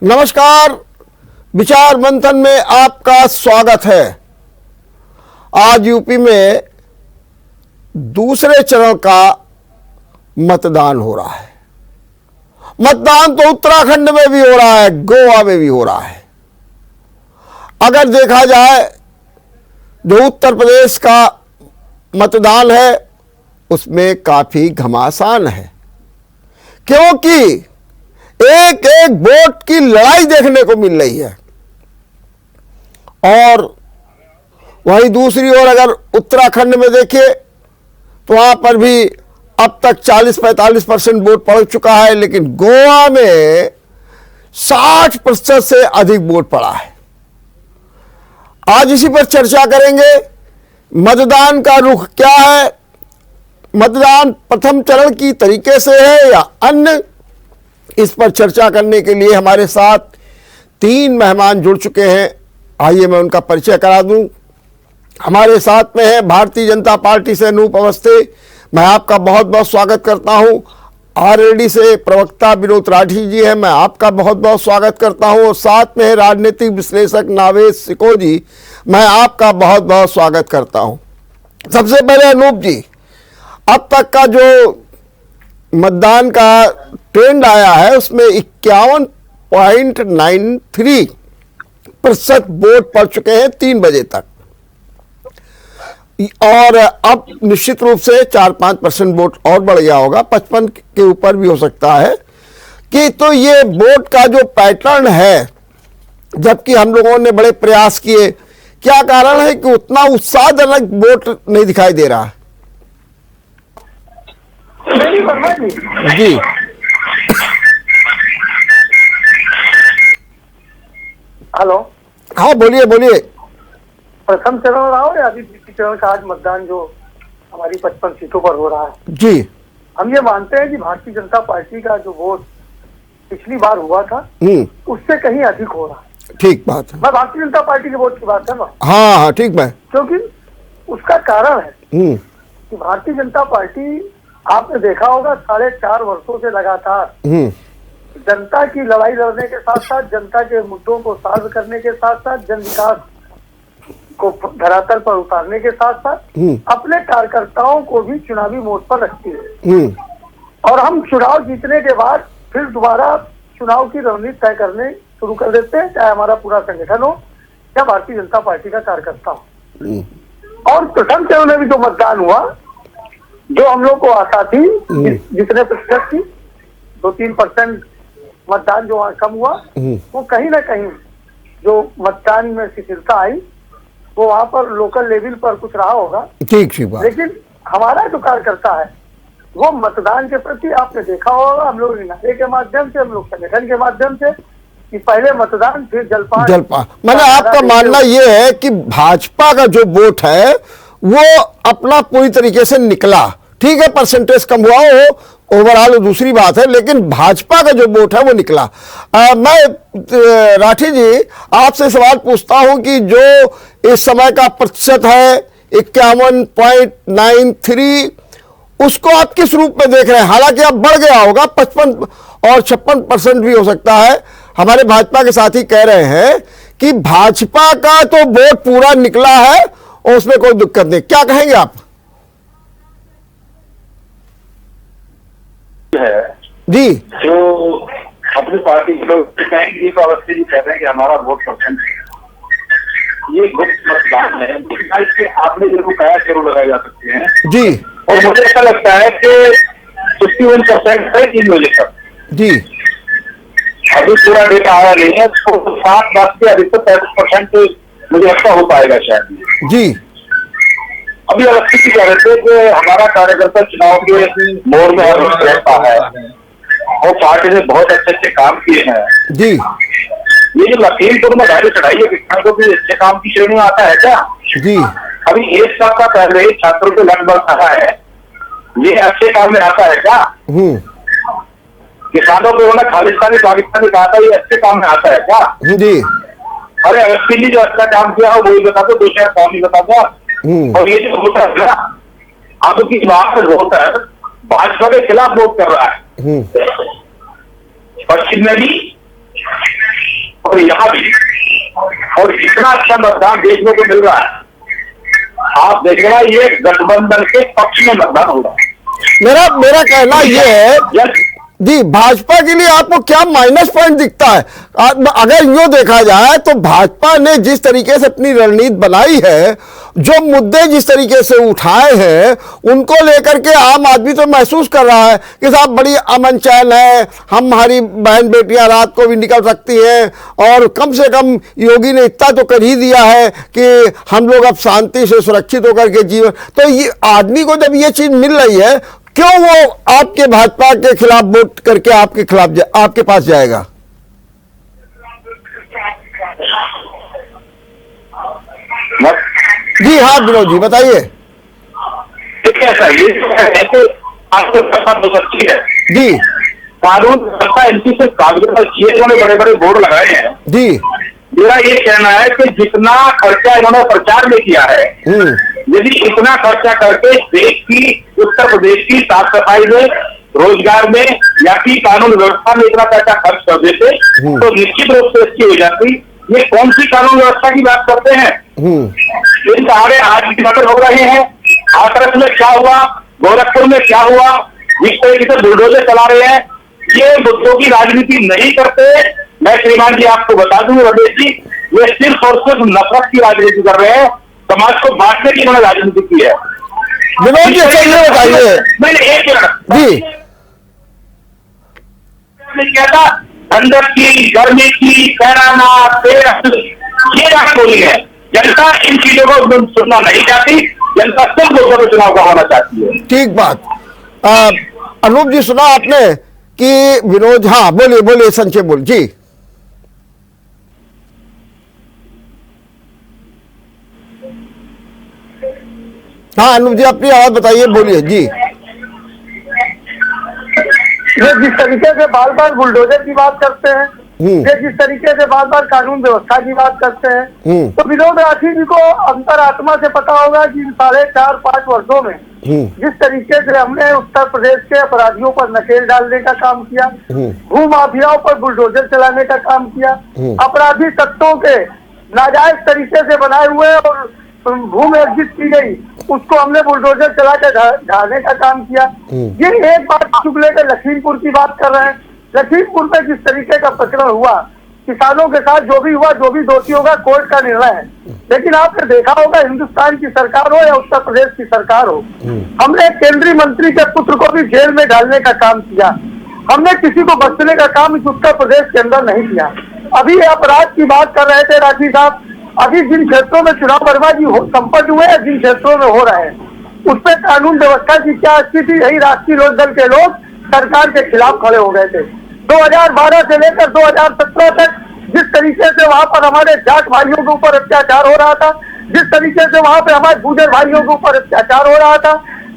नमस्कार, विचार मंथन में आपका स्वागत है। आज यूपी में दूसरे चरण का मतदान हो रहा है। मतदान तो उत्तराखंड में भी हो रहा है, गोवा में भी हो रहा है। अगर देखा जाए जो उत्तर प्रदेश का मतदान है उसमें काफी घमासान है, क्योंकि एक एक वोट की लड़ाई देखने को मिल रही है। और वहीं दूसरी ओर अगर उत्तराखंड में देखें तो वहां पर भी अब तक 40-45% वोट पड़ चुका है, लेकिन गोवा में 60% से अधिक वोट पड़ा है। आज इसी पर चर्चा करेंगे। मतदान का रुख क्या है, मतदान प्रथम चरण की तरीके से है या अन्य, इस पर चर्चा करने के लिए हमारे साथ 3 मेहमान जुड़ चुके हैं। आइए मैं उनका परिचय करा दूं। हमारे साथ में है भारतीय जनता पार्टी से अनूप अवस्थी, मैं आपका बहुत बहुत स्वागत करता हूं। आरएलडी से प्रवक्ता विनोद राठी जी हैं, मैं आपका बहुत बहुत स्वागत करता हूं। और साथ में है राजनीतिक विश्लेषक नावेद सिको जी, मैं आपका बहुत बहुत स्वागत करता हूं। सबसे पहले अनूप जी, अब तक का जो मतदान का ट्रेंड आया है उसमें 51.93% वोट पड़ चुके हैं 3 बजे तक, और अब निश्चित रूप से 4-5% वोट और बढ़ गया होगा, 55 के ऊपर भी हो सकता है कि। तो ये वोट का जो पैटर्न है, जबकि हम लोगों ने बड़े प्रयास किए, क्या कारण है कि उतना उत्साहजनक वोट नहीं दिखाई दे रहा है? जी हेलो, हाँ बोलिए बोलिए। प्रथम चरण रहा हो या द्वितीय चरण का आज मतदान जो हमारी 55 सीटों पर हो रहा है जी, हम ये मानते हैं कि भारतीय जनता पार्टी का जो वोट पिछली बार हुआ था उससे कहीं अधिक हो रहा है। ठीक बात है। मैं भारतीय जनता पार्टी के वोट की बात कर रहा हूँ। हाँ ठीक है, क्योंकि उसका कारण है कि भारतीय जनता पार्टी, आपने देखा होगा, 4.5 वर्षों से लगातार जनता की लड़ाई लड़ने के साथ साथ, जनता के मुद्दों को सॉल्व करने के साथ साथ, जन विकास को धरातल पर उतारने के साथ साथ अपने कार्यकर्ताओं को भी चुनावी मोड पर रखती है। और हम चुनाव जीतने के बाद फिर दोबारा चुनाव की रणनीति तय करने शुरू कर देते हैं, चाहे हमारा पूरा संगठन हो या भारतीय जनता पार्टी का कार्यकर्ता हो। और प्रथम चरण में भी जो मतदान हुआ, जो हम लोग को आशा थी, जितने प्रतिशत थी, 2-3% मतदान जो वहाँ कम हुआ, वो कहीं ना कहीं जो मतदान में शिथिलता आई वो वहाँ पर लोकल लेवल पर कुछ रहा होगा। ठीक बात। लेकिन हमारा जो कार्यकर्ता है वो मतदान के प्रति, आपने देखा होगा, हम लोग नारे के माध्यम से, हम लोग संगठन के माध्यम से, कि पहले मतदान फिर जलपान। मैंने आपका मानना ये है कि भाजपा का जो वोट है वो अपना पूरी तरीके से निकला। ठीक है, परसेंटेज कम हुआ हो, ओवरऑल दूसरी बात है, लेकिन भाजपा का जो वोट है वो निकला। मैं राठी जी आपसे सवाल पूछता हूं कि जो इस समय का प्रतिशत है 51.93, उसको आप किस रूप में देख रहे हैं? हालांकि अब बढ़ गया होगा, 55 और 56% भी हो सकता है। हमारे भाजपा के साथी कह रहे हैं कि भाजपा का तो वोट पूरा निकला है और उसमें कोई दिक्कत नहीं। क्या कहेंगे आप? है जी, जो अपनी पार्टी के लोग अवस्थी जी कहते हैं कि हमारा वोट परसेंट है, ये गुप्त मतदान है। इसके आपने जो कहा जरूर लगाए जा सकते हैं जी, और मुझे ऐसा लगता है कि 51% है 3 बजे तक। जी, अभी पूरा डेटा आया नहीं है, तो 7 से अधिक 35% मुझे ऐसा हो पाएगा शायद जी। अभी अवस्थी जी कह रहे थे कि हमारा कार्यकर्ता चुनाव के मोड़ में रहता है और पार्टी ने बहुत अच्छे अच्छे काम किए हैं जी। ये जो लखीमपुर में गाड़ी चढ़ाई है किसानों के अच्छे काम की श्रेणी में आता है क्या? जी, अभी 1 सप्ताह पहले छात्रों को लगभग कहा है, ये अच्छे काम में आता है क्या? किसानों को उन्होंने खालिस्तानी पाकिस्तानी कहा था, ये अच्छे काम में आता है क्या? जी। अरे अवस्थी जी जो अच्छा काम किया हो वही बता दो, दूसरा काम नहीं बता दो। और ये जो वोटर है, आपकी बात वोटर भाजपा के खिलाफ वोट कर रहा है। पश्चिम में भी और यहाँ भी, और इतना अच्छा मतदान देखने को मिल रहा है। आप देखना ये गठबंधन के पक्ष में मतदान होगा। मेरा कहना ये है जी, भाजपा के लिए आपको क्या माइनस पॉइंट दिखता है? अगर यूं देखा जाए तो भाजपा ने जिस तरीके से अपनी रणनीति बनाई है, जो मुद्दे जिस तरीके से उठाए हैं, उनको लेकर के आम आदमी तो महसूस कर रहा है कि साहब बड़ी अमन चैन है, हमारी बहन बेटियां रात को भी निकल सकती हैं, और कम से कम योगी ने इतना तो कर ही दिया है कि हम लोग अब शांति से सुरक्षित होकर के जीवन। तो ये आदमी को जब ये चीज मिल रही है, क्यों वो आपके भाजपा के खिलाफ वोट करके आपके पास जाएगा? जी हाँ विनोद जी बताइए। ऐसे आपको हो सकती है जी, कानून व्यवस्था इनकी से कागजों पर किए इन्होंने बड़े बड़े बोर्ड लगाए हैं जी। मेरा ये कहना है कि जितना खर्चा इन्होंने प्रचार में किया है, यदि इतना खर्चा करके देश की, उत्तर प्रदेश की साफ सफाई में, रोजगार में या कि कानून व्यवस्था में इतना पैसा खर्च कर देते तो निश्चित रूप से इसकी हो जाती। ये कौन सी कानून व्यवस्था की बात करते हैं? इन सारे आज भी मर्डर हो रहे हैं। हाथरस में क्या हुआ, गोरखपुर में क्या हुआ, जिस तरीके से बुलडोजर चला रहे हैं, ये मुद्दों की राजनीति नहीं करते। मैं श्रीमान जी आपको बता दूं रमेश जी, ये सिर्फ और सिर्फ नफरत की राजनीति कर रहे हैं, समाज को बांटने की इन्होंने राजनीति की है। विनोद जी ये बताइए। मैंने एक जी क्या था, अंदर की, गर्मी की, पैराना, ये बात बोली है। जनता इन चीजों को सुनना नहीं चाहती, जनता सिर्फ लोकसभा चुनाव का होना चाहती है। ठीक बात। अनूप जी सुना आपने कि विनोद, हाँ बोलिए संजय बोल जी। हाँ अनूप जी अपनी आवाज बताइए, बोलिए जी। ये जिस तरीके से बार बार बुलडोजर की बात करते हैं, ये जिस तरीके से बार बार कानून व्यवस्था की बात करते हैं, तो विनोद राठी जी को अंतरात्मा से पता होगा कि इन 4.5-5 वर्षों में जिस तरीके से हमने उत्तर प्रदेश के अपराधियों पर नकेल डालने का काम किया, भू माफियाओं पर बुलडोजर चलाने का काम किया, अपराधी तत्वों के नाजायज तरीके से बनाए हुए और भूमि अर्जित की गई उसको हमने बुलडोजर चला के ढाने का काम किया। ये एक बात चुप लेकर लखीमपुर की बात कर रहे हैं। लखीमपुर में जिस तरीके का प्रकरण हुआ, किसानों के साथ जो भी हुआ, जो भी दोषी होगा, कोर्ट का निर्णय है। लेकिन आपने देखा होगा, हिंदुस्तान की सरकार हो या उत्तर प्रदेश की सरकार हो, हमने केंद्रीय मंत्री के पुत्र को भी जेल में डालने का काम किया। हमने किसी को बचने का काम इस उत्तर प्रदेश के अंदर नहीं किया। अभी अपराध की बात कर रहे थे राठी साहब, अभी जिन क्षेत्रों में चुनाव बर्बादी संपन्न हुए हैं, जिन क्षेत्रों में हो रहे हैं, उस पर कानून व्यवस्था की क्या स्थिति, यही राष्ट्रीय लोक दल के लोग सरकार के खिलाफ खड़े हो गए थे। 2012 से लेकर 2017 तक जिस तरीके से वहां पर हमारे जाट भाइयों के ऊपर अत्याचार हो रहा था, जिस तरीके से वहां पर हमारे गुर्जर भाइयों के ऊपर अत्याचार हो रहा था,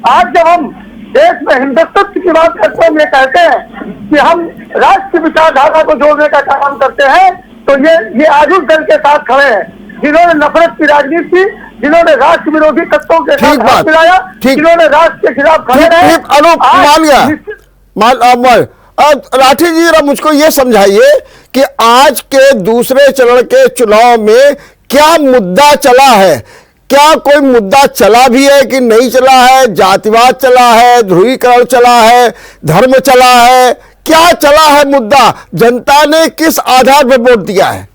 आज जब हम देश में हिंदुत्व की बात करते हैं, ये कहते हैं कि हम राष्ट्र की विचारधारा को जोड़ने का काम करते हैं, तो ये आज उस दल के साथ खड़े हैं जिन्होंने नफरत की राजनीति, जिन्होंने राष्ट्र विरोधी तत्वों के साथ हाथ मिलाया, जिन्होंने राष्ट्र के खिलाफ खड़े रहे। राठी जी जरा मुझको ये समझाइए कि आज के दूसरे चरण के चुनाव में क्या मुद्दा चला है? क्या कोई मुद्दा चला भी है कि नहीं चला है? जातिवाद चला है, ध्रुवीकरण चला है, धर्म चला है, क्या चला है मुद्दा? जनता ने किस आधार पर वोट दिया है?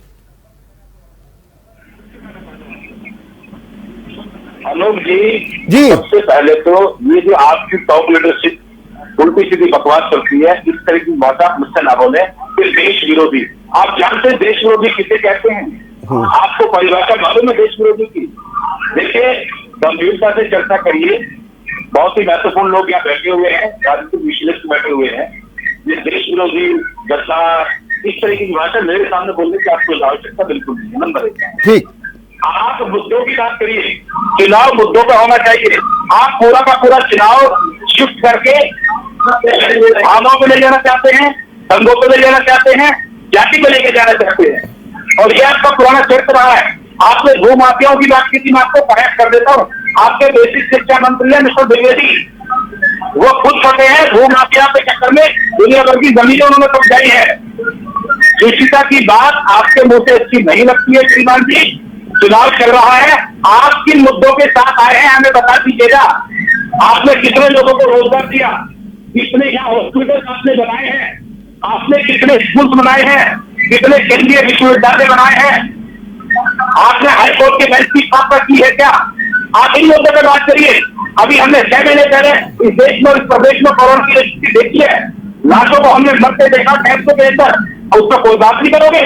अनूप जी, सबसे पहले तो ये जो आपकी टॉप लीडरशिप उल्टी सीधी बकवास करती है, इस तरह की बात मुझसे ना बोले। फिर देश विरोधी, आप जानते हैं देश विरोधी किसे कहते हैं? आपको परिभाषा मालूम है देश विरोधी की? देखिए, गंभीरता से चर्चा करिए। बहुत ही महत्वपूर्ण लोग यहाँ बैठे हुए हैं, राजनीतिक विश्लेषक बैठे हुए हैं। ये देश विरोधी, गद्दार, इस तरह की भाषा मेरे सामने बोलने की आपको आवश्यकता बिल्कुल नहीं। नंबर 1, ठीक, आप मुद्दों की बात करिए, चुनाव मुद्दों पर होना चाहिए। आप पूरा का पूरा चुनाव शिफ्ट करके भावनाओं पे ले जाना चाहते हैं, दंगों पे ले जाना चाहते हैं, जाति पे लेके जाना चाहते हैं, और ये आपका पुराना चरित्र रहा है। आपने भू माफियाओं की बात की थी, मैं आपको कनेक्ट कर देता हूँ। आपके बेसिक शिक्षा मंत्री है मिस्टर द्विवेदी, वो खुद फटे हैं भू माफिया के चक्कर में, दुनिया भर की जमीनें उन्होंने कब्जाई है। शिक्षिता की बात आपके मुंह से अच्छी नहीं लगती है श्रीमान जी। चुनाव चल रहा है, आप किन मुद्दों के साथ आए हैं हमें बता दीजिएगा। आपने कितने लोगों को रोजगार दिया, कितने यहाँ हॉस्पिटल आपने बनाए हैं, आपने कितने स्कूल बनाए हैं, कितने केंद्रीय विश्वविद्यालय बनाए हैं, आपने हाईकोर्ट के बेंच की स्थापना की है क्या? आप इन मुद्दों पर बात करिए। अभी हमने 6 महीने पहले इस देश में, इस प्रदेश में कोरोना की स्थिति देखी है, लाशों को हमने मरते देखा टैक्सों के अंदर, उस पर कोई बात नहीं करोगे।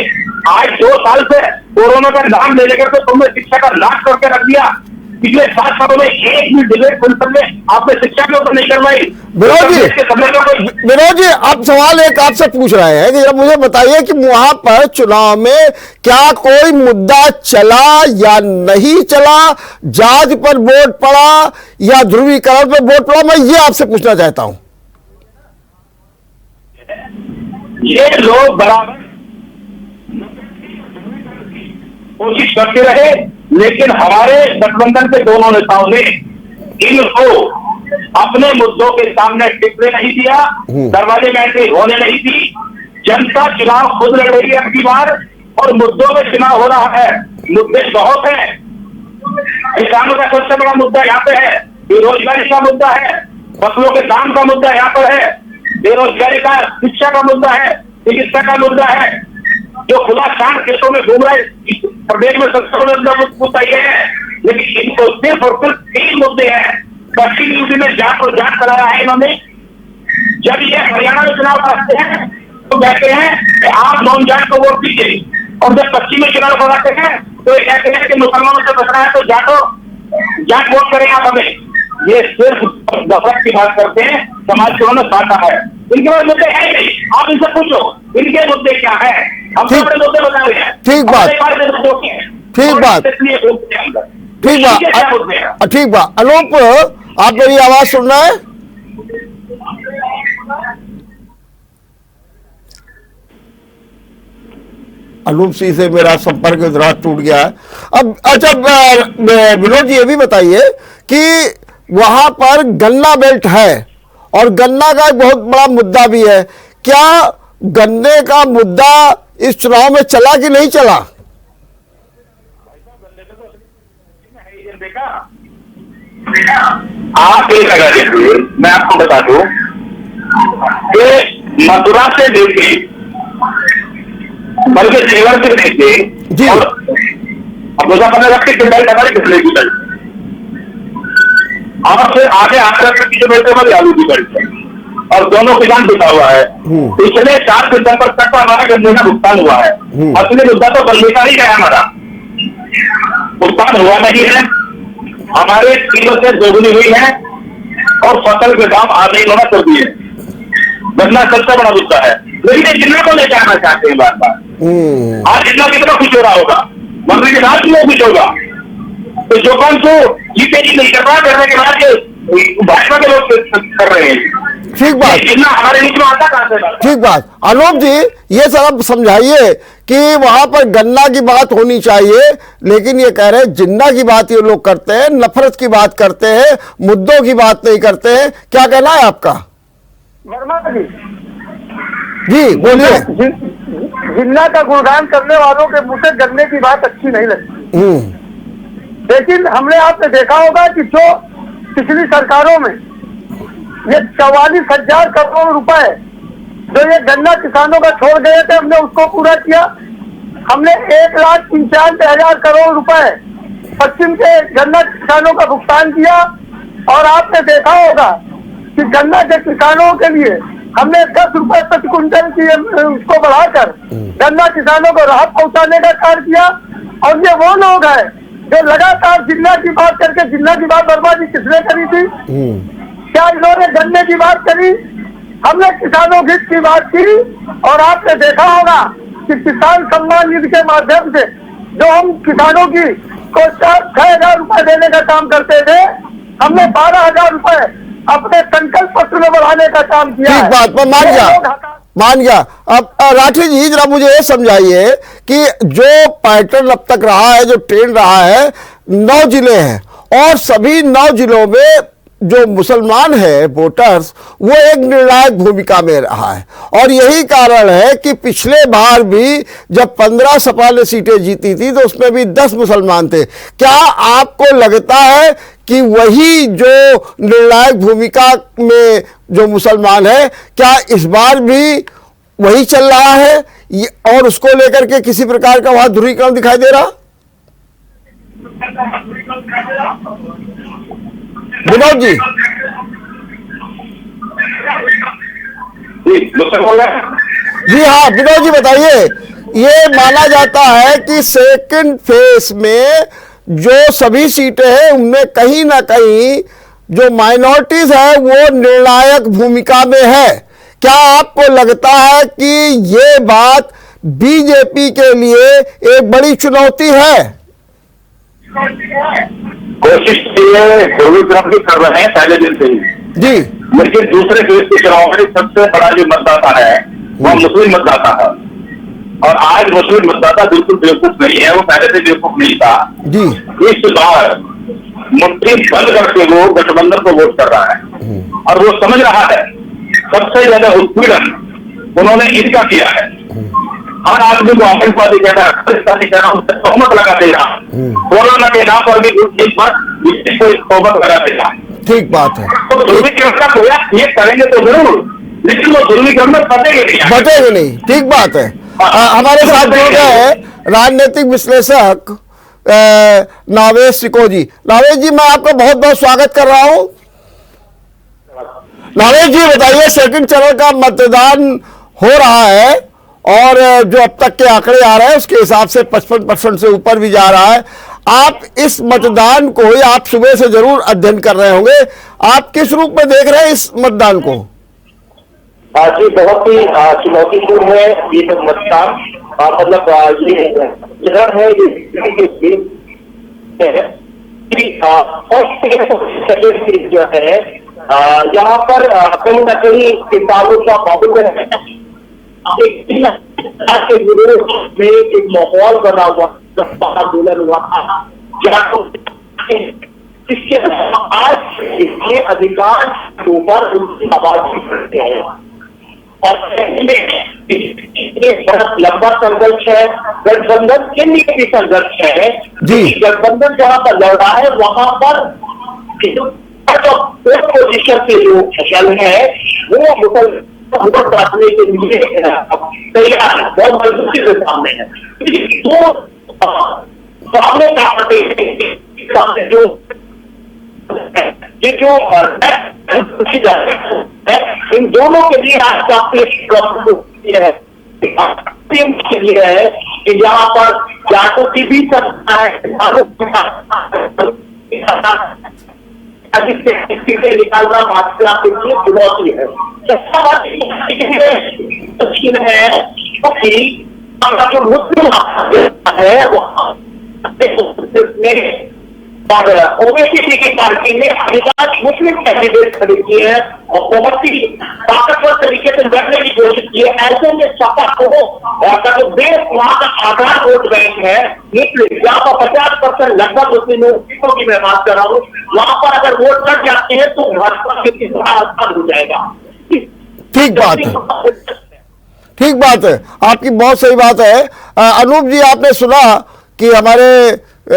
आज 2 साल से कोरोना का नाम ले लेकर तो तुमने शिक्षा का नाश करके रख दिया। पिछले 7 सालों में एक भी डिबेट परिषद में आपने शिक्षा के ऊपर नहीं करवाई। विनोद जी, अब सवाल एक आपसे पूछ रहे हैं कि जरा मुझे बताइए कि वहां पर चुनाव में क्या कोई मुद्दा चला या नहीं चला, जाति पर वोट पड़ा या ध्रुवीकरण पर वोट पड़ा, मैं ये आपसे पूछना चाहता हूं। ये लोग बराबर कोशिश करते रहे, लेकिन हमारे गठबंधन के दोनों नेताओं ने इनको अपने मुद्दों के सामने टिकने नहीं दिया, दरवाजे में एंट्री होने नहीं दी। जनता चुनाव खुद लड़ रही है अगली बार, और मुद्दों में चुनाव हो रहा है। मुद्दे बहुत हैं। किसानों का सबसे बड़ा मुद्दा यहाँ पे है, बेरोजगारी का मुद्दा है, फसलों के दाम का मुद्दा यहाँ पर है, बेरोजगारी का, शिक्षा का मुद्दा है, चिकित्सा का मुद्दा है। जो खुला शान खेतों में घूम रहा है प्रदेश में सबसे बड़ा मुद्दा ये है, लेकिन इनको सिर्फ और सिर्फ 3 मुद्दे हैं। पश्चिम यूपी में जाट और जाट कराया है इन्होंने। जब ये हरियाणा में चुनाव कराते हैं तो कहते हैं कि आप नॉन जाट को वोट दीजिए, और जब पश्चिम में चुनाव कराते हैं तो ये कहते हैं कि मुसलमानों से बचना है तो जाट वोट करें आप हमें। ये सिर्फ नफरत की बात करते हैं, समाज को उन्होंने बांटा है। इनके पास मुद्दे है नहीं, आप इनसे पूछो इनके मुद्दे क्या है। हम तो अपने मुद्दे बता रहे हैं। ठीक बात, ठीक बात। अनूप, आप मेरी आवाज सुन रहे हैं? अनूप सिंह से मेरा संपर्क जरा टूट गया है। अब अच्छा विनोद जी, ये भी बताइए कि वहां पर गन्ना बेल्ट है और गन्ना का एक बहुत बड़ा मुद्दा भी है। क्या गन्ने का मुद्दा इस चुनाव में चला कि नहीं चला? आप एक अगर देखिए, मैं आपको बता दूं कि मथुरा से लेके बल्कि सेवर से लेके और मुजफ्फरनगर के बेल्ट हमारी बिजली की बेल्ट, और फिर आगे आगरा की जो बेल्ट हमारी आलू की बेल्ट है, और दोनों किसान बिका हुआ है। पिछले 4 सितंबर तक हमारा गन्ने का भुगतान हुआ है। असली मुद्दा तो गन्ने का ही है, हमारा भुगतान हुआ नहीं है। हमारे किलो से दोगुनी हुई है और फसल के दाम आधे होना कर दिए। गन्ना सबसे बड़ा मुद्दा है, लेकिन ये जिन्ना को लेकर आना चाहते हैं बार बार। आज जितना कितना खुश हो रहा होगा, मंत्री के साथ भी वो खुश होगा। तो जो कौन को जीते जी नहीं कर रहा, करने के बाद भाजपा के लोग कर रहे हैं। ठीक बात, जितना हमारे बीच में आता कहां से? ठीक बात। अनूप जी, ये सब समझाइए कि वहां पर गन्ना की बात होनी चाहिए, लेकिन ये कह रहे हैं जिन्ना की बात ये लोग करते हैं, नफरत की बात करते हैं, मुद्दों की बात नहीं करते हैं। क्या कहना है आपका? वर्मा जी बोलिए। जिन्ना का गुणगान करने वालों के मुंह से गन्ने की बात अच्छी नहीं लगती। लेकिन हमने आपने देखा होगा कि जो पिछली सरकारों में ये 44,000 करोड़ रुपए जो ये गन्ना किसानों का छोड़ गए थे, हमने उसको पूरा किया। हमने 1,95,000 करोड़ रुपए पश्चिम के गन्ना किसानों का भुगतान किया। और आपने देखा होगा कि गन्ना के किसानों के लिए हमने 10 रुपए प्रति क्विंटल की उसको बढ़ाकर गन्ना किसानों को राहत पहुंचाने का कार्य किया। और ये वो लोग हैं जो लगातार जिन्ना की बात करके, जिन्ना की बात बर्बादी किसने करी थी? क्या इन्होंने गन्ने की बात करी? हमने किसानों हित की बात की। और आपने देखा होगा कि किसान सम्मान निधि के माध्यम से जो हम किसानों की को 6,000 रुपए देने का काम करते थे, हमने 12,000 रुपए अपने संकल्प पत्र में बढ़ाने का काम किया। ठीक बात, मैं मान गया। अब राठी जी, जरा मुझे ये समझाइए कि जो पैटर्न अब तक रहा है, जो ट्रेंड रहा है, 9 जिले हैं और सभी 9 जिलों में जो मुसलमान है वोटर्स, वो एक निर्णायक भूमिका में रहा है। और यही कारण है कि पिछले बार भी जब 15 सपा ने सीटें जीती थी तो उसमें भी 10 मुसलमान थे। क्या आपको लगता है कि वही जो निर्णायक भूमिका में जो मुसलमान है, क्या इस बार भी वही चल रहा है और उसको लेकर के किसी प्रकार का वहां ध्रुवीकरण दिखाई दे रहा? विनोद जी। जी हाँ विनोद जी बताइए। ये माना जाता है कि सेकंड फेज में जो सभी सीटें हैं उनमें कहीं ना कहीं जो माइनॉरिटीज है वो निर्णायक भूमिका में है। क्या आपको लगता है कि ये बात बीजेपी के लिए एक बड़ी चुनौती है? कोशिश ये ध्रुवीकरण भी कर रहे हैं पहले दिन से ही जी, लेकिन दूसरे देश के चुनाव में सबसे बड़ा जो मतदाता है वह मुस्लिम मतदाता है। और आज मुस्लिम मतदाता बिल्कुल बेवकूफ नहीं है, वो पहले से बेवकूफ नहीं था जी। इस बार मुट्ठी बंद करके वो गठबंधन को वोट कर रहा है और वो समझ रहा है सबसे ज्यादा उत्पीड़न उन्होंने इनका किया है। हर आदमी को आतंकवादी कहना तोहमत लगा देगा, कोरोना के नाम पर भी तोहमत लगा देगा। ठीक बात है। तो ध्रुवीकरण का प्रयास ये करेंगे तो जरूर, लेकिन वो ध्रुवीकरण में बचेंगे नहीं। बचेंगे नहीं, ठीक बात है। हमारे साथ जुड़ गए राजनीतिक विश्लेषक नावेश सिकोजी। नावेश जी, मैं आपका बहुत बहुत स्वागत कर रहा हूं। नावेश जी बताइए, सेकंड चरण का मतदान हो रहा है और जो अब तक के आंकड़े आ रहे हैं उसके हिसाब से 55% से ऊपर भी जा रहा है। आप इस मतदान को ही आप सुबह से जरूर अध्ययन कर रहे होंगे, आप किस रूप में देख रहे हैं इस मतदान को? जी बहुत ही चुनौतीपूर्ण है ये तो मतदान। मतलब ये चरण है ये जो है यहाँ पर कहीं ना कहीं किसानों का बहुत है के विरोध में एक माहौल बना हुआ आंदोलन हुआ था जहाँ इसके आज इसके अधिकांश ऊपर उनकी आवाज करते हैं और बहुत लंबा संघर्ष है। गठबंधन के लिए भी संघर्ष है जी। गठबंधन जहाँ पर लड़ रहा है वहां पर जो पोजिशन के जो फसल है वो मुसलमान प्रार्थने के लिए तैयार है, बहुत मजबूती से सामने है। तो सामने जो ये जो इन दोनों के लिए आज काफी है के लिए है कि यहाँ पर जाटों की भी सकता है निकालना भाजपा के लिए चुनौती है। क्योंकि जो मुस्लिम है और ओबीसी की पार्टी ने अधिकांश मुस्लिम कैंडिडेट खड़े किए हैं और बहुत ही ताकतवर तरीके से लड़ने की कोशिश की है। ऐसे में सपा को जो देश वहां का आधार वोट बैंक है जहाँ पर 50% लगभग मुस्लिमों की मैं बात कर रहा हूँ, वहां पर अगर वोट कट जाते हैं तो भाजपा के आसान हो जाएगा। ठीक बात है, ठीक बात है, आपकी बहुत सही बात है। अनूप जी, आपने सुना कि हमारे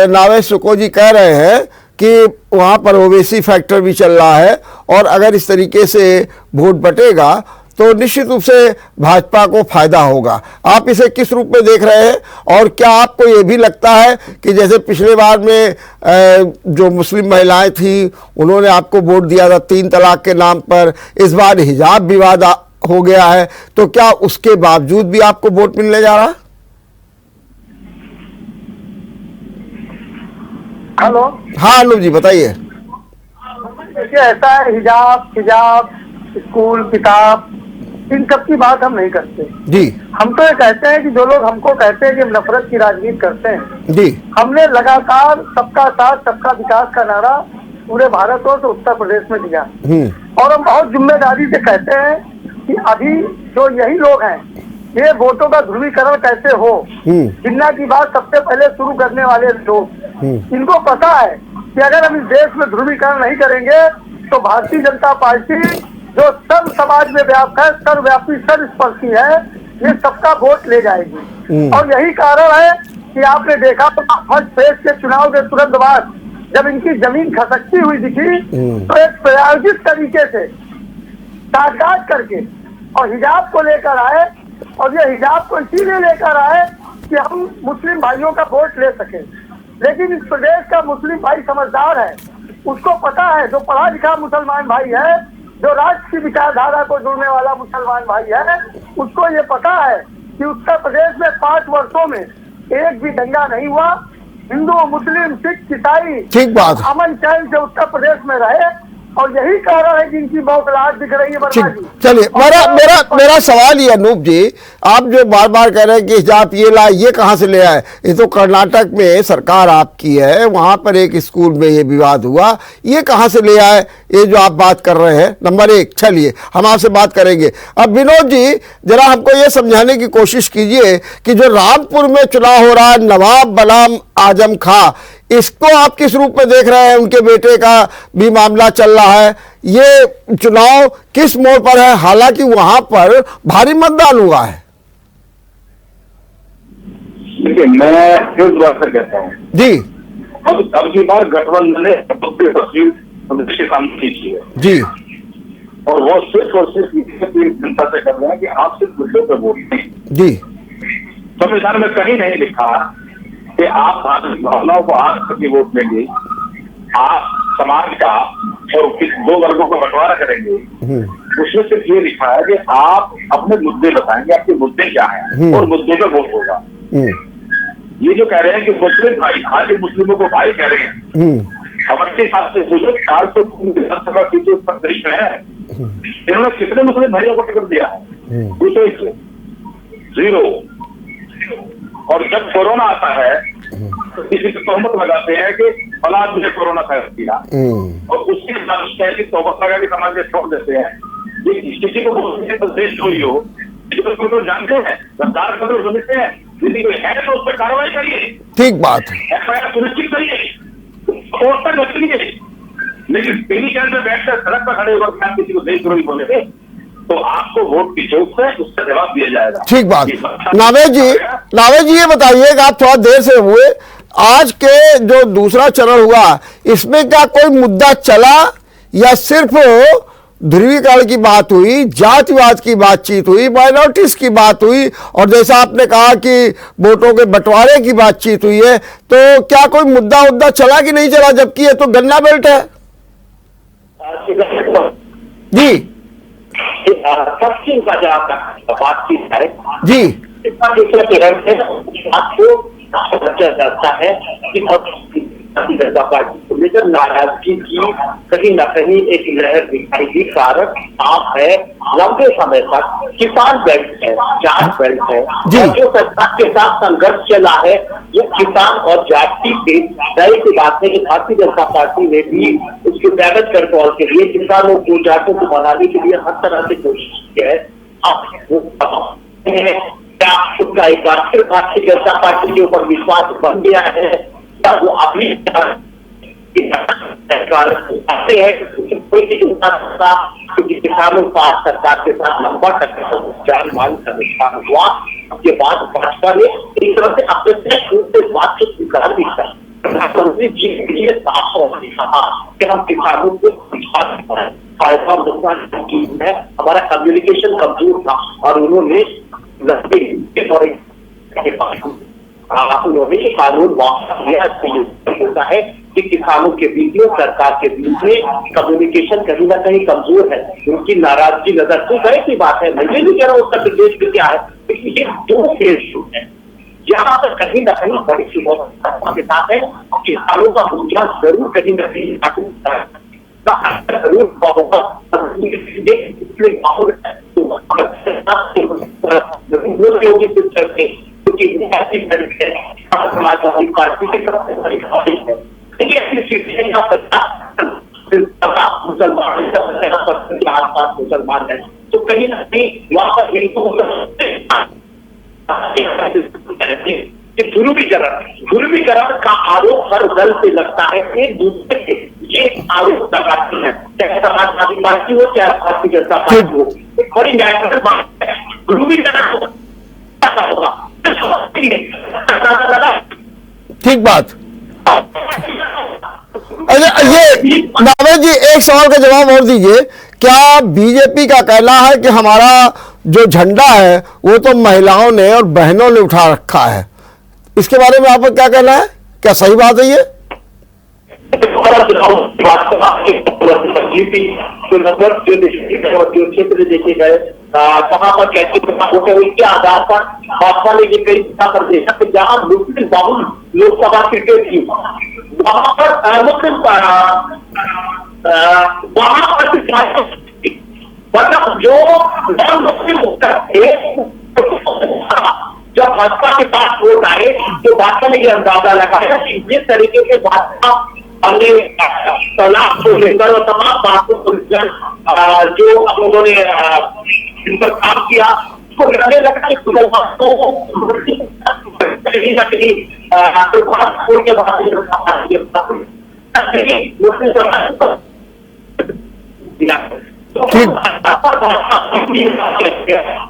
नावेश सिकोजी कह रहे हैं कि वहाँ पर ओवैसी फैक्टर भी चल रहा है और अगर इस तरीके से वोट बटेगा तो निश्चित रूप से भाजपा को फायदा होगा। आप इसे किस रूप में देख रहे हैं और क्या आपको ये भी लगता है कि जैसे पिछले बार में जो मुस्लिम महिलाएं थी उन्होंने आपको वोट दिया था 3 तलाक के नाम पर, इस बार हिजाब विवाद हो गया है, तो क्या उसके बावजूद भी आपको वोट मिलने जा रहा? हेलो, हाँ अनूप जी बताइए। देखिए ऐसा है, हिजाब स्कूल किताब इन सब की बात हम नहीं करते जी। हम तो ये कहते हैं कि जो लोग हमको कहते हैं कि हम नफरत की राजनीति करते हैं जी, हमने लगातार सबका साथ सबका विकास का नारा पूरे भारत और उत्तर प्रदेश में दिया और हम बहुत जिम्मेदारी से कहते हैं कि अभी जो यही लोग हैं ये वोटों का ध्रुवीकरण कैसे हो, जिन्ना की बात सबसे पहले शुरू करने वाले लोग, इनको पता है कि अगर हम इस देश में ध्रुवीकरण नहीं करेंगे तो भारतीय जनता पार्टी जो सर्व समाज में व्याप्त है, सर्वव्यापी, सर्वस्पर्शी है, ये सबका वोट ले जाएगी। और यही कारण है कि आपने देखा फर्स्ट फेज के चुनाव के तुरंत बाद जब इनकी जमीन खसकती हुई दिखी तो एक प्रायोजित तरीके से साठगांठ करके और हिजाब को लेकर आए, और ये हिजाब को इसीलिए लेकर आए कि हम मुस्लिम भाइयों का वोट ले सके। लेकिन इस प्रदेश का मुस्लिम भाई समझदार है, उसको पता है, जो पढ़ा लिखा मुसलमान भाई है, जो राष्ट्र की विचारधारा को जुड़ने वाला मुसलमान भाई है, उसको ये पता है कि उत्तर प्रदेश में 5 वर्षों में एक भी दंगा नहीं हुआ। हिंदू, मुस्लिम, सिख, ईसाई ठीक बात, अमन चैन से उत्तर प्रदेश में रहे, और यही कारण है कि इनकी बौखलाहट दिख रही है। वर्मा जी, चलिए, मेरा सवाल ये अनूप जी, आप जो बार बार कह रहे हैं कि हिजाब ये लाए, ये कहाँ से ले आए? ये तो कर्नाटक में सरकार आपकी है, वहां पर एक स्कूल में ये विवाद हुआ, ये कहाँ से ले आए? ये जो आप बात कर रहे हैं, नंबर 1। चलिए, हम आपसे बात करेंगे। अब विनोद जी, जरा हमको ये समझाने की कोशिश कीजिए कि जो रामपुर में चुनाव हो रहा है, नवाब गुलाम आजम खां, इसको आप किस रूप में देख रहे हैं? उनके बेटे का भी मामला चल रहा है, ये चुनाव किस मोड़ पर है? हालांकि वहां पर भारी मतदान हुआ है। देखिए, मैं फिर दोबारा से कहता हूँ जी, अब की बार गठबंधन ने प्रदेश के सामने खींची है जी, और वो सिर्फ और सिर्फ जनता से कर रहे हैं कि आप सिर्फ मुद्दों पर वोट दें। जी, संविधान में कहीं नहीं लिखा कि आप धार्मिक भावनाओं को हाथ करके वोट लेंगे, आप समाज का और 2 वर्गों का बंटवारा करेंगे। उसमें सिर्फ ये लिखा है कि आप अपने मुद्दे बताएंगे, आपके मुद्दे क्या हैं, और मुद्दों पर वोट होगा। ये जो कह रहे हैं कि मुस्लिम भाई, आज मुस्लिमों को भाई कह रहे हैं, हमारे साथ से 400 विधानसभा सीटें उत्तर प्रदेश में है, इन्होंने कितने मुस्लिम भाइयों को टिकट दिया है? पूछो इससे, 0। और जब कोरोना आता है तो किसी को तोहमत लगाते हैं कि फला मुझे कोरोना फैल दिया, और उसके बाद तोहमत लगा के समाज में छोड़ देते हैं। ये किसी को बोलते तो देश चोरी हो, तो जानते हैं, सरकार को समझते हैं, यदि कोई है तो उस पर कार्रवाई करिए, ठीक बात है, FIR सुनिश्चित करिए, कोर्ट तक रखिए। लेकिन पीली कैंप में बैठकर सड़क पर खड़े होकर किसी को देशद्रोही बोले थे तो आपको वोट की चौक से उसका जवाब दिया जाएगा। ठीक बात। नावेद जी ये बताइए, आप थोड़ा देर से हुए, आज के जो दूसरा चरण हुआ, इसमें क्या कोई मुद्दा चला या सिर्फ ध्रुवीकरण की बात हुई, जातिवाद की बातचीत हुई, माइनॉरिटीज की बात हुई, और जैसा आपने कहा कि वोटों के बंटवारे की बातचीत हुई है, तो क्या कोई मुद्दा चला कि नहीं चला? जबकि ये तो गन्ना बेल्ट है। जी, पश्चिम का जवाब बातचीत है जी, करता है कि जनता पार्टी को लेकर नाराजगी की कहीं न कहीं एक लहर दिखाई दी। कारण आप है, लंबे समय तक किसान बेल्ट है, जाट बेल्ट है, जो सरकार के साथ संघर्ष चला है, ये किसान और जाति के दल की बात है कि भारतीय जनता पार्टी ने भी उसके डैमेज कंट्रोल के लिए किसानों को, जाटों को बनाने के लिए हर तरह से कोशिश की है। क्या उसका एक बार फिर भारतीय जनता पार्टी के ऊपर विश्वास बन गया है? वो अपनी आते हैं क्योंकि किसानों का सरकार के साथ लंबा जान मान का नुकसान हुआ। उसके बाद भाजपा ने एक तरह से अप्रत्यक्ष रूप से बात को स्वीकार भी किया। प्रधानमंत्री जी के लिए साफ कहा कि हम किसानों को नुकसान है, हमारा कम्युनिकेशन कमजोर था और उन्होंने कानून होता है कि किसानों के बीच में, सरकार के बीच में कम्युनिकेशन कहीं ना कहीं कमजोर है, उनकी नाराजगी नजर तो गए की बात है। मैं ये नहीं कह रहा उत्तर प्रदेश में क्या है, लेकिन ये 2 फेज है जहाँ पर कहीं ना कहीं बड़ी चुनौती के साथ है। किसानों का मुद्दा जरूर कहीं ना कहीं समाजवादी पार्टी के मुसलमान है, तो कहीं ना कहीं वहाँ पर ध्रुवीकरण का आरोप हर दल पे लगता है। एक दूसरे के ये आरोप लगाती है, चाहे समाजवादी पार्टी हो चाहे भारतीय जनता पार्टी हो। एक बड़ी न्यायालय बात है, ध्रुवीकरण होगा। ठीक बात। अच्छा, ये नावेद जी एक सवाल का जवाब और दीजिए, क्या बीजेपी का कहना है कि हमारा जो झंडा है वो तो महिलाओं ने और बहनों ने उठा रखा है, इसके बारे में आपका क्या कहना है, क्या सही बात है ये? जो क्षेत्र देखे गए कहाँ पर कैसे वोटे हुई, क्या आधार पर भाजपा ने ये कई कर देखा कि जहाँ मुस्लिम बहुल लोकसभा सीटें थी वहां पर मुस्लिम वहां पर मतलब जो नॉन मुस्लिम वोटर थे जब भाजपा के पास वोट आए तो भाजपा ने यह अंदाजा लगाया कि जिस तरीके से भाजपा हमने तलाक को लेकर और तमाम बातों को लेकर जो अब उन्होंने इन पर काम किया उसको लगने लगा कि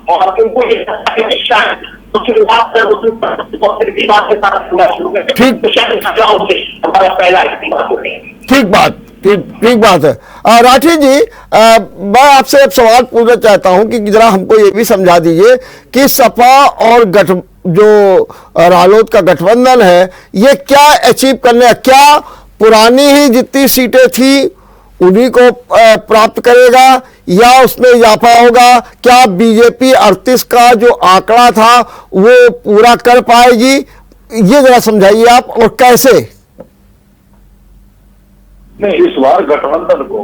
और उनको ठीक बात, ठीक बात है। राठी जी, मैं आपसे अब सवाल पूछना चाहता हूं कि जरा हमको ये भी समझा दीजिए कि सपा और जो रालोद का गठबंधन है ये क्या अचीव करने, क्या पुरानी ही जितनी सीटें थी उन्हीं को प्राप्त करेगा या उसमें इजाफा होगा? क्या बीजेपी 38 का जो आंकड़ा था वो पूरा कर पाएगी, ये जरा समझाइए आप, और कैसे? नहीं, इस बार गठबंधन को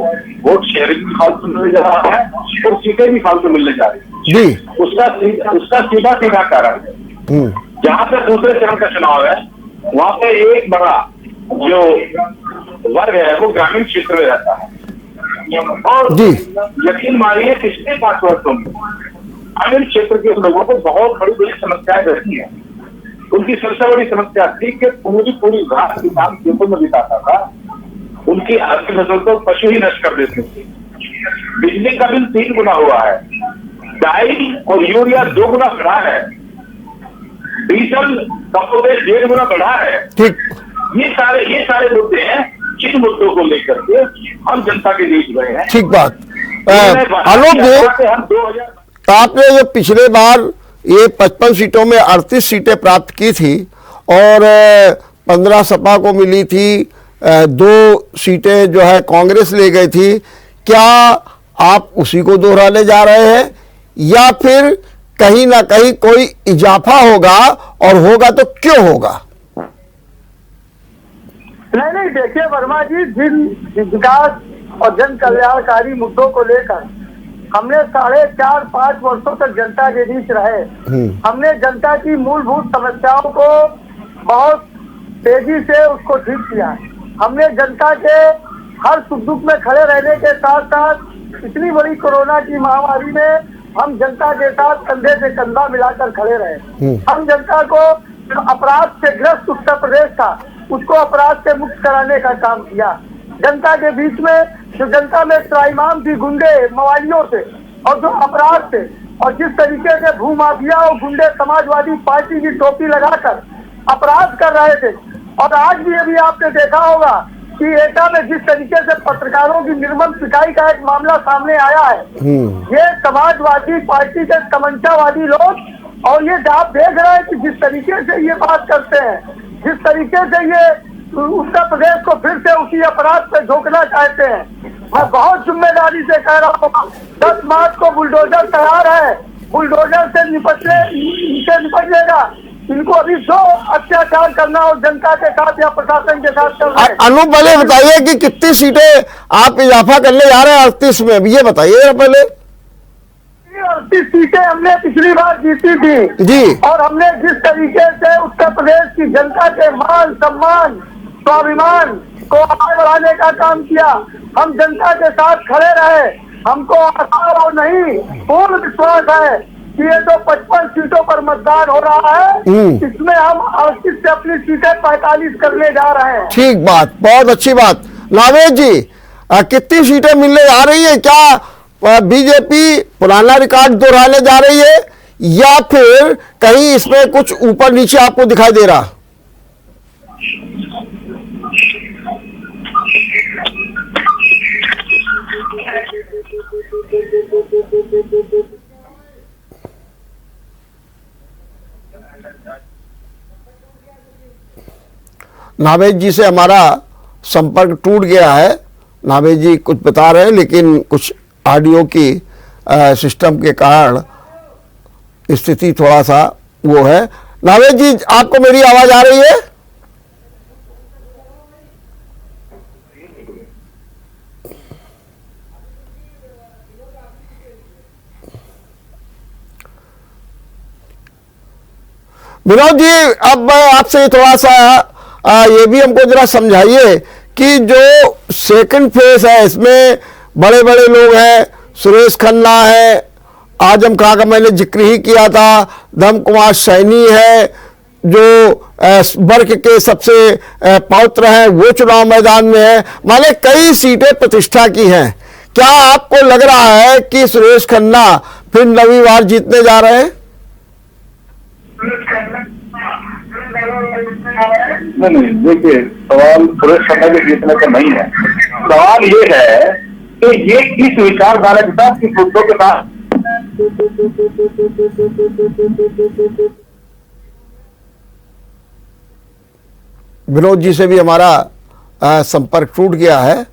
वोट शेयरिंग भी फालतू मिलने जा रहा है और सीटें भी फालतू मिलने जा रही है जी। उसका सीधा सीधा कारण है, जहां पे दूसरे चरण का चुनाव है वहां पे एक बड़ा जो वर्ग है वो ग्रामीण क्षेत्र में रहता है और यकीन मानिए पिछले 5 वर्षों में ग्रामीण क्षेत्र के लोगों को बहुत बड़ी समस्याएं रहती हैं। उनकी सबसे बड़ी समस्या थी कि पूरी घास किसान खेतों में बिताता था, उनकी हल्की फसल को पशु ही नष्ट कर देते थे। बिजली का बिल 3 गुना हुआ है, डाई और यूरिया 2 गुना बढ़ा है, डीजल कपोदेश 1.5 गुना बढ़ा है। ये सारे मुद्दे हैं जिन मुद्दों को लेकर के हम जनता के बीच गए हैं। ठीक बात। आलोक जी, आपने जो पिछले बार ये 55 सीटों में 38 सीटें प्राप्त की थी और 15 सपा को मिली थी, 2 सीटें जो है कांग्रेस ले गई थी, क्या आप उसी को दोहराने जा रहे हैं या फिर कहीं ना कहीं कोई इजाफा होगा, और होगा तो क्यों होगा? नहीं, देखिए वर्मा जी, जिन विकास और जन कल्याणकारी मुद्दों को लेकर हमने 4.5-5 वर्षों तक जनता के बीच रहे, हमने जनता की मूलभूत समस्याओं को बहुत तेजी से उसको ठीक किया। हमने जनता के हर सुख दुख में खड़े रहने के साथ साथ इतनी बड़ी कोरोना की महामारी में हम जनता के साथ कंधे से कंधा मिलाकर खड़े रहे। हम जनता को अपराध से ग्रस्त उत्तर प्रदेश था उसको अपराध से मुक्त कराने का काम किया। जनता के बीच में जो जनता में त्राईमाम थी गुंडे मवालियों से और जो अपराध थे, और जिस तरीके से भूमाफिया और गुंडे समाजवादी पार्टी की टोपी लगाकर अपराध कर रहे थे, और आज भी अभी आपने देखा होगा कि एटा में जिस तरीके से पत्रकारों की निर्मम पिटाई का एक मामला सामने आया है, ये समाजवादी पार्टी के तमंचावादी लोग, और ये आप देख रहे हैं कि जिस तरीके से ये बात करते हैं, जिस तरीके से ये उत्तर प्रदेश को फिर से उसी अपराध पे झोंकना चाहते हैं, मैं बहुत जिम्मेदारी से कह रहा हूँ 10 मार्च को बुलडोजर तैयार है, बुलडोजर से निपटेगा। इनको अभी जो अत्याचार करना हो जनता के साथ या प्रशासन के साथ कर रहे हैं। अनूप पहले बताइए कि कितनी सीटें आप इजाफा करने जा रहे हैं 38 में, ये बताइए पहले। 38 सीटें हमने पिछली बार जीती थी जी, और हमने जिस तरीके से उत्तर प्रदेश की जनता के मान सम्मान स्वाभिमान को आगे बढ़ाने का काम किया, हम जनता के साथ खड़े रहे। हमको आशा और नहीं पूर्ण विश्वास है कि ये जो 55 सीटों पर मतदान हो रहा है इसमें हम 38 से अपनी सीटें 45 करने जा रहे हैं। ठीक बात, बहुत अच्छी बात। नावेद जी, कितनी सीटें मिलने जा रही है? क्या बीजेपी पुराना रिकॉर्ड दोहराने जा रही है या फिर कहीं इसमें कुछ ऊपर नीचे आपको दिखाई दे रहा? नावेद जी से हमारा संपर्क टूट गया है। नावेद जी कुछ बता रहे हैं लेकिन कुछ ऑडियो की सिस्टम के कारण स्थिति थोड़ा सा वो है। नावेद जी, आपको मेरी आवाज आ रही है? विनोद जी, अब मैं आपसे थोड़ा सा ये भी हमको जरा समझाइए कि जो सेकंड फेज है इसमें बड़े बड़े लोग हैं, सुरेश खन्ना है, आजम खां का मैंने जिक्र ही किया था, धर्म कुमार सैनी है जो वर्ग के सबसे पौत्र हैं, वो चुनाव मैदान में है। माने कई सीटें प्रतिष्ठा की हैं। क्या आपको लग रहा है कि सुरेश खन्ना फिर 9वीं बार जीतने जा रहे हैं? नहीं, देखिए, सवाल सुरेश खन्ना के जीतने का नहीं है। सवाल ये है कि ये किस विचारधारा के साथ, किस मुद्दों के साथ। विनोद जी से भी हमारा संपर्क टूट गया है।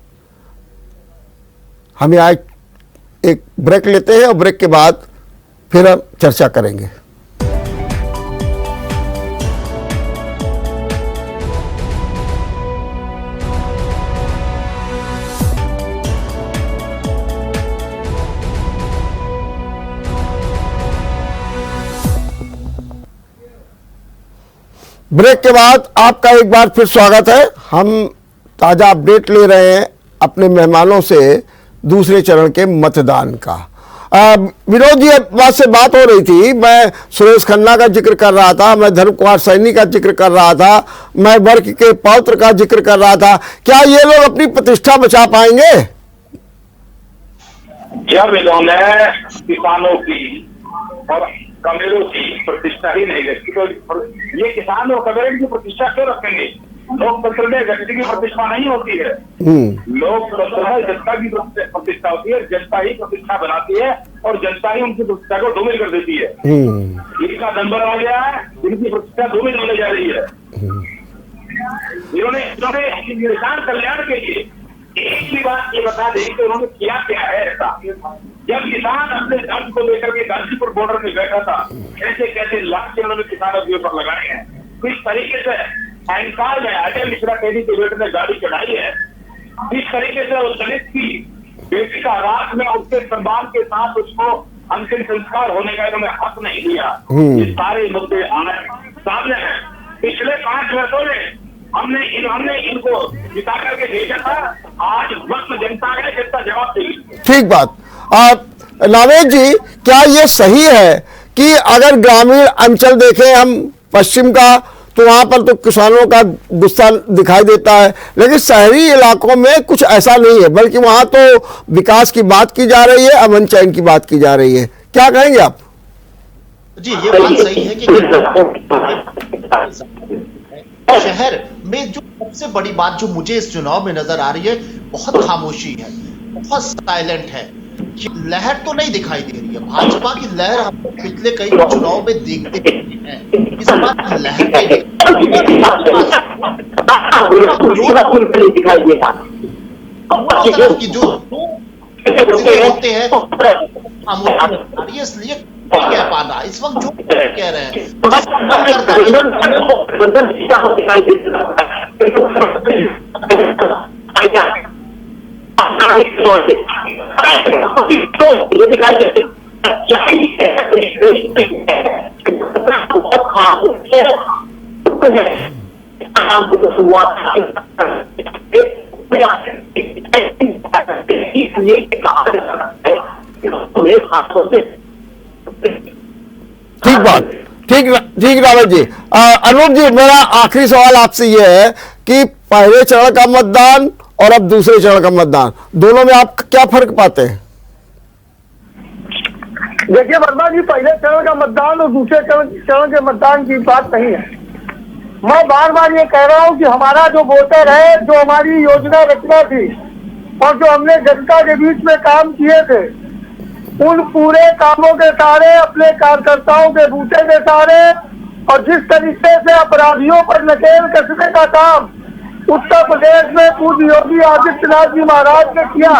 हम यहाँ एक ब्रेक लेते हैं और ब्रेक के बाद फिर हम चर्चा करेंगे। ब्रेक के बाद आपका एक बार फिर स्वागत है। हम ताज़ा अपडेट ले रहे हैं अपने मेहमानों से दूसरे चरण के मतदान का। विनोद जी से बात हो रही थी, मैं सुरेश खन्ना का जिक्र कर रहा था, मैं धर्म कुमार सैनी का जिक्र कर रहा था, मैं वर्ग के पौत्र का जिक्र कर रहा था। क्या ये लोग अपनी प्रतिष्ठा बचा पाएंगे? जब इन्होंने किसानों की और कमेरों की प्रतिष्ठा ही नहीं रखी तो ये किसान और कमेरों की प्रतिष्ठा क्यों रखेंगे? लोकतंत्र में व्यक्ति की प्रतिष्ठा नहीं होती है। लोकतंत्र में जनता की प्रतिष्ठा होती है, जनता ही प्रतिष्ठा बनाती है और जनता ही उनकी प्रतिष्ठा को धूमिल कर देती है। इनका नंबर आ गया है, इनकी प्रतिष्ठा धूमिल होने जा रही है। इन्होंने किसान कल्याण के लिए एक भी बात ये बता दें कि उन्होंने किया क्या है ऐसा। जब किसान अपने दर्द को लेकर के गाजीपुर बॉर्डर में बैठा था, कैसे कैसे लाख के उन्होंने किसानों के ऊपर लगाए हैं। किस तरीके से एंकार में अजय मिश्रा टेडी के बेटे ने गाड़ी चढ़ाई है, किस तरीके से उस दलित की बेटी का रात में उसके सम्मान के साथ उसको अंतिम संस्कार होने का इन्होंने हक नहीं दिया। ये सारे मुद्दे आए सामने हैं। पिछले 5 वर्षों में हमने इनको जिता करके भेजा था। आज वक्त जनता है, जनता जवाब देगी। ठीक बात। नावेद जी, क्या ये सही है कि अगर ग्रामीण अंचल देखें हम पश्चिम का, तो वहां पर तो किसानों का गुस्सा दिखाई देता है, लेकिन शहरी इलाकों में कुछ ऐसा नहीं है, बल्कि वहां तो विकास की बात की जा रही है, अमन चैन की बात की जा रही है। क्या कहेंगे आप? जी, ये बात सही है कि शहर में जो सबसे बड़ी बात जो मुझे इस चुनाव में नजर आ रही है, बहुत खामोशी है, बहुत साइलेंट है। लहर तो नहीं दिखाई दे रही है। भाजपा की लहर हम पिछले कई चुनाव में देखते हैं, इस बार लहर नहीं दिखाई देगा। की जो होते हैं इसलिए नहीं कह पाना इस वक्त जो कह रहे हैं। ठीक बात, ठीक रावत जी। अनूप जी, मेरा आखिरी सवाल आपसे यह है कि पहले चरण का मतदान और अब दूसरे चरण का मतदान, दोनों में आप क्या फर्क पाते हैं? देखिए वर्मा जी, पहले चरण का मतदान और दूसरे चरण के मतदान की बात नहीं है। मैं बार बार ये कह रहा हूँ कि हमारा जो वोटर है, जो हमारी योजना रचना थी और जो हमने जनता के बीच में काम किए थे, उन पूरे कामों के सारे अपने कार्यकर्ताओं के बूते के सारे और जिस तरीके से अपराधियों पर नकेल कसने का काम उत्तर प्रदेश में पूर्व योगी आदित्यनाथ जी महाराज ने किया,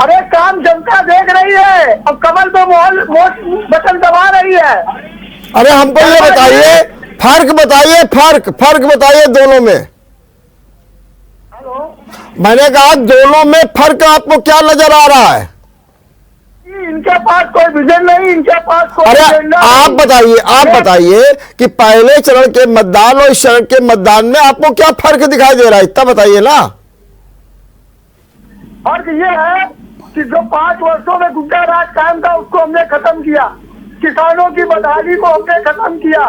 अरे काम जनता देख रही है और कमल तो बटन दबा रही है। अरे हमको ये बताइए, फर्क बताइए दोनों में। हेलो, मैंने कहा दोनों में फर्क आपको क्या नजर आ रहा है? इनके पास कोई विजन नहीं, इनके पास कोई अरे एजेंडा आप बताइए कि पहले चरण के मतदान और इस चरण के मतदान में आपको क्या फर्क दिखाई दे रहा है, इतना बताइए ना। फर्क ये है कि जो 5 वर्षों में गुंडा राज कायम था उसको हमने खत्म किया, किसानों की बदहाली को हमने खत्म किया,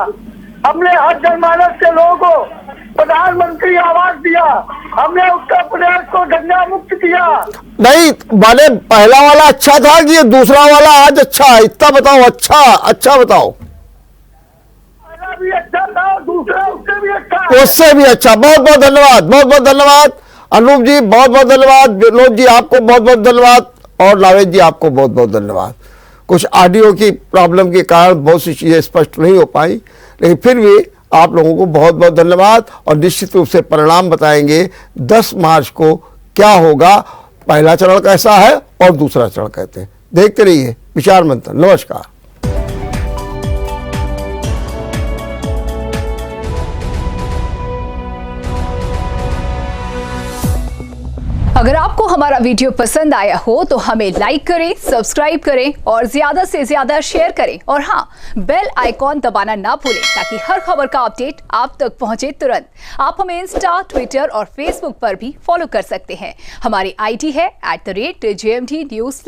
हमने हर जनमानस के लोगों को प्रधानमंत्री आवास दिया, हमने उत्तर प्रदेश को गंगा मुक्त किया। नहीं माने पहला वाला अच्छा था कि ये दूसरा वाला आज अच्छा है, इतना बताओ। अच्छा बताओ। पहला भी अच्छा था और दूसरा उससे भी अच्छा है। उससे भी अच्छा। बहुत बहुत धन्यवाद अनूप जी, बहुत बहुत धन्यवाद विनोद जी, आपको बहुत बहुत धन्यवाद और नावेद जी आपको बहुत बहुत धन्यवाद। कुछ ऑडियो की प्रॉब्लम के कारण बहुत सी चीजें स्पष्ट नहीं हो पाई, लेकिन फिर भी आप लोगों को बहुत बहुत धन्यवाद और निश्चित रूप से परिणाम बताएंगे 10 मार्च को क्या होगा, पहला चरण कैसा है और दूसरा चरण कहते हैं। देखते रहिए विचार मंथन। नमस्कार। अगर आपको हमारा वीडियो पसंद आया हो तो हमें लाइक करें, सब्सक्राइब करें और ज्यादा से ज्यादा शेयर करें और हाँ, बेल आइकॉन दबाना ना भूलें ताकि हर खबर का अपडेट आप तक पहुंचे तुरंत। आप हमें इंस्टा, ट्विटर और फेसबुक पर भी फॉलो कर सकते हैं। हमारी आईडी है @JMT News